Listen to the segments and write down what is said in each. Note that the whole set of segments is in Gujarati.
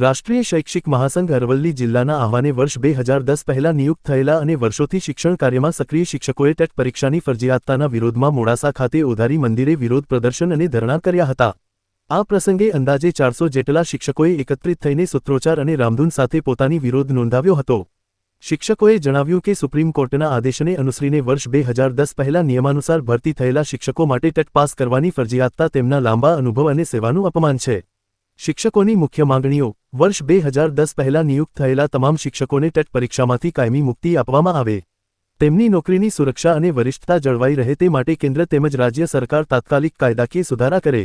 રાષ્ટ્રીય શૈક્ષિક મહાસંઘ અરવલ્લી જિલ્લાના આહવાને વર્ષ 2010 પહેલા નિયુક્ત થયેલા અને વર્ષોથી શિક્ષણ કાર્યમાં સક્રિય શિક્ષકોએ ટેટ પરીક્ષાની ફરજિયાતતાના વિરોધમાં મોડાસા ખાતે ઓધારી મંદિરે વિરોધ પ્રદર્શન અને ધરણા કર્યા હતા। આ પ્રસંગે અંદાજે 400 જેટલા શિક્ષકોએ એકત્રિત થઈને સૂત્રોચ્ચાર અને રામધૂન સાથે પોતાની વિરોધ નોંધાવ્યો હતો। શિક્ષકોએ જણાવ્યું કે સુપ્રીમ કોર્ટના આદેશને અનુસરીને વર્ષ 2010 પહેલા નિયમાનુસાર ભરતી થયેલા શિક્ષકો માટે ટેટ પાસ કરવાની ફરજિયાતતા તેમના લાંબા અનુભવ અને સેવાનું અપમાન છે। શિક્ષકોની મુખ્ય માંગણીઓ વર્ષ 2010 પહેલા નિયુક્ત થયેલા તમામ શિક્ષકોને ટેટ પરીક્ષામાંથી કાયમી મુક્તિ આપવામાં આવે, તેમની નોકરીની સુરક્ષા અને વરિષ્ઠતા જળવાઈ રહે તે માટે કેન્દ્ર તેમજ રાજ્ય સરકાર તાત્કાલિક કાયદાકીય સુધારા કરે,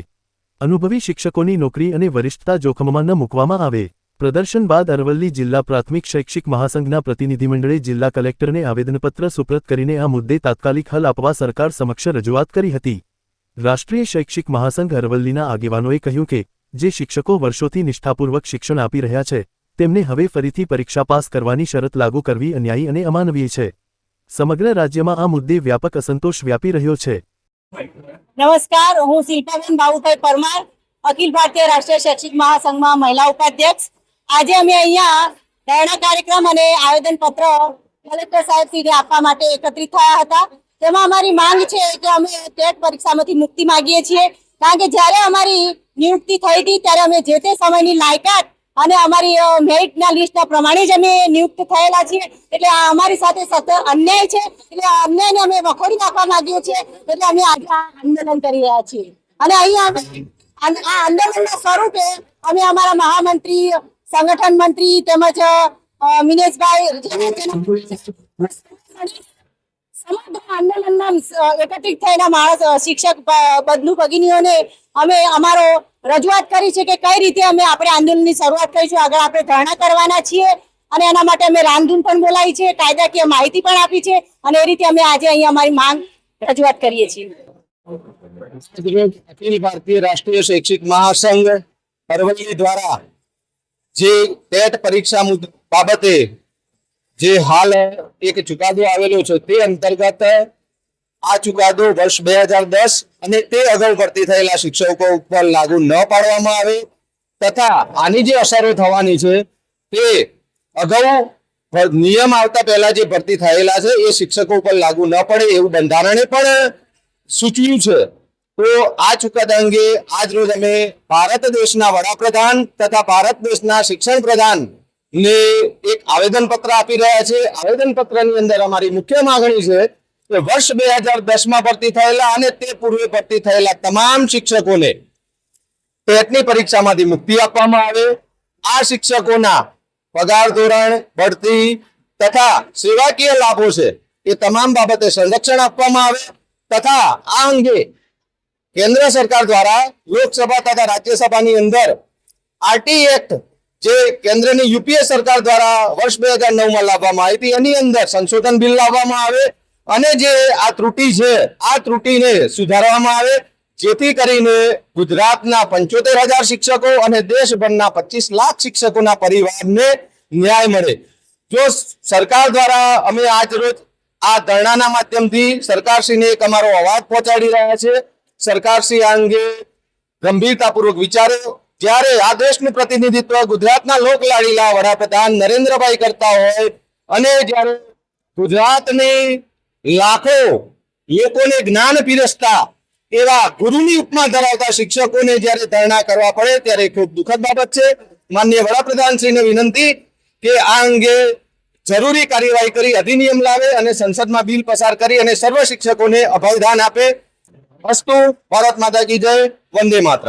અનુભવી શિક્ષકોની નોકરી અને વરિષ્ઠતા જોખમમાં ન મૂકવામાં આવે। પ્રદર્શન બાદ અરવલ્લી જિલ્લા પ્રાથમિક શૈક્ષિક મહાસંઘના પ્રતિનિધિમંડળે જિલ્લા કલેક્ટરને આવેદનપત્ર સુપ્રત કરીને આ મુદ્દે તાત્કાલિક હલ આપવા સરકાર સમક્ષ રજૂઆત કરી હતી। રાષ્ટ્રીય શૈક્ષિક મહાસંઘ અરવલ્લીના આગેવાનોએ કહ્યું કે જે શિક્ષકો વર્ષોથી નિષ્ઠાપૂર્વક શિક્ષણ આપી રહ્યા છે તેમને હવે ફરીથી પરીક્ષા પાસ કરવાની શરત લાગુ કરવી અન્યાયી અને અમાનવીય છે। સમગ્ર રાજ્યમાં આ મુદ્દે વ્યાપક અસંતોષ વ્યાપી રહ્યો છે। નમસ્કાર, હું શિલ્પાબેન બાબુભાઈ પરમાર, અખિલ ભારતીય રાષ્ટ્રીય શૈક્ષિક મહાસંઘમાં મહિલા ઉપાધ્યક્ષ। આજે અમે અહીંયા ધરણા કાર્યક્રમ અને આવેદનપત્ર કલેક્ટર સાહેબ શ્રીને આપવા માટે એકત્રિત થયા હતા। તેમાં અમારી માંગ છે કે અમે ટેટ પરીક્ષામાંથી મુક્તિ માંગીએ છીએ, કારણ કે જ્યારે અમારી નિયુક્તિ થઈ હતી ત્યારે અમે જે તે સમયની લાયકાત અને અમારી મેરિટના લિસ્ટના પ્રમાણે જ અમે નિયુક્ત થયેલા છીએ, એટલે આ અમારી સાથે સતત અન્યાય છે। એટલે આ અન્યાયને અમે વખોડી નાખવા માંગીએ છીએ, એટલે અમે આજે આંદોલન કરી રહ્યા છીએ। અને અહીંયા આ આંદોલનના સ્વરૂપે અમે અમારા મહામંત્રી, સંગઠન મંત્રી તેમજ મિનેશભાઈ સમગ્ર આંદોલનમાં એકત્રિત થયેલા માણસ શિક્ષક બંધુ ભગીનીઓને અમે અમારો રજૂઆત કરી છે કે કઈ રીતે આપણે આંદોલનની શરૂઆત કરીશું, આગળ આપણે ધરણા કરવાના છીએ અને એના માટે અમે રામધૂન પણ બોલાવી છે, કાયદાકીય માહિતી પણ આપી છે અને એ રીતે અમે આજે અહીંયા અમારી માંગ રજૂઆત કરીએ છીએ। અખિલ ભારતીય રાષ્ટ્રીય શૈક્ષિક મહાસંઘ અરવલ્લી દ્વારા જે ટેટ પરીક્ષા બાબતે જે હાલ એક ચુકાદો આવેલો છે તે અંતર્ગત આ ચુકાદો વર્ષ 2010 અને તે અગાઉ ભરતી થયેલા શિક્ષકો ઉપર લાગુ ન પાડવામાં આવે તથા આની જે અસરો થવાની છે તે અગાઉ નિયમ આવતા પહેલા જે ભરતી થયેલા છે એ શિક્ષકો ઉપર લાગુ ન પડે એવું બંધારણે પણ સૂચવ્યું છે। તો આ ચુકાદા અંગે આજ રોજ અમે ભારત દેશના વડાપ્રધાન તથા ભારત દેશના શિક્ષણ પ્રધાન ને એક આવેદનપત્ર આપી રહ્યા છે। આવેદનપત્રની અંદર અમારી મુખ્ય માંગણી છે કે વર્ષ 2010 માં ભરતી થયેલા અને તે પૂર્વે ભરતી થયેલા તમામ શિક્ષકોને ટેટની પરીક્ષામાંથી મુક્તિ આપવામાં આવે, આ શિક્ષકોના પગાર ધોરણ, બઢતી તથા સેવાકીય લાભો છે એ તમામ બાબતે સંરક્ષણ આપવામાં આવે તથા આ અંગે કેન્દ્ર સરકાર દ્વારા લોકસભા તથા રાજ્યસભાની અંદર આરટી એક્ટ જે કેન્દ્રની યુપીએ સરકાર દ્વારા વર્ષ 2009 માં લાવવામાં આવી હતી એની અંદર સંશોધન બિલ લાવવામાં આવે અને જે આ ત્રુટિ છે આ ત્રુટિને સુધારવામાં આવે, જેથી કરીને ગુજરાતના 75,000 શિક્ષકો અને દેશભરના 25 લાખ શિક્ષકોના પરિવારને ન્યાય મળે। જો સરકાર દ્વારા અમે આજ રોજ આ ધરણાના માધ્યમથી સરકારશ્રીને એક અમારો અવાજ પહોંચાડી રહ્યા છે। સરકારશ્રી આ અંગે ગંભીરતાપૂર્વક વિચારે, જ્યારે આ દેશનું પ્રતિનિધિત્વ ગુજરાતના લોકલાડીલા વડાપ્રધાન નરેન્દ્રભાઈ કરતા હોય અને જ્યારે ગુજરાતની લાખો લોકોને જ્ઞાન પીરસતા એવા ગુરુની ઉપમા ધરાવતા શિક્ષકોને જ્યારે ધરણા કરવા પડે ત્યારે ખૂબ દુઃખદ બાબત છે। માનનીય વડાપ્રધાનશ્રીને વિનંતી કે આ અંગે જરૂરી કાર્યવાહી કરી અધિનિયમ લાવે અને સંસદમાં બિલ પસાર કરી અને સર્વ શિક્ષકોને અભયદાન આપે। અસ્તુ, ભારત માતા કી જય, વંદે માતરમ।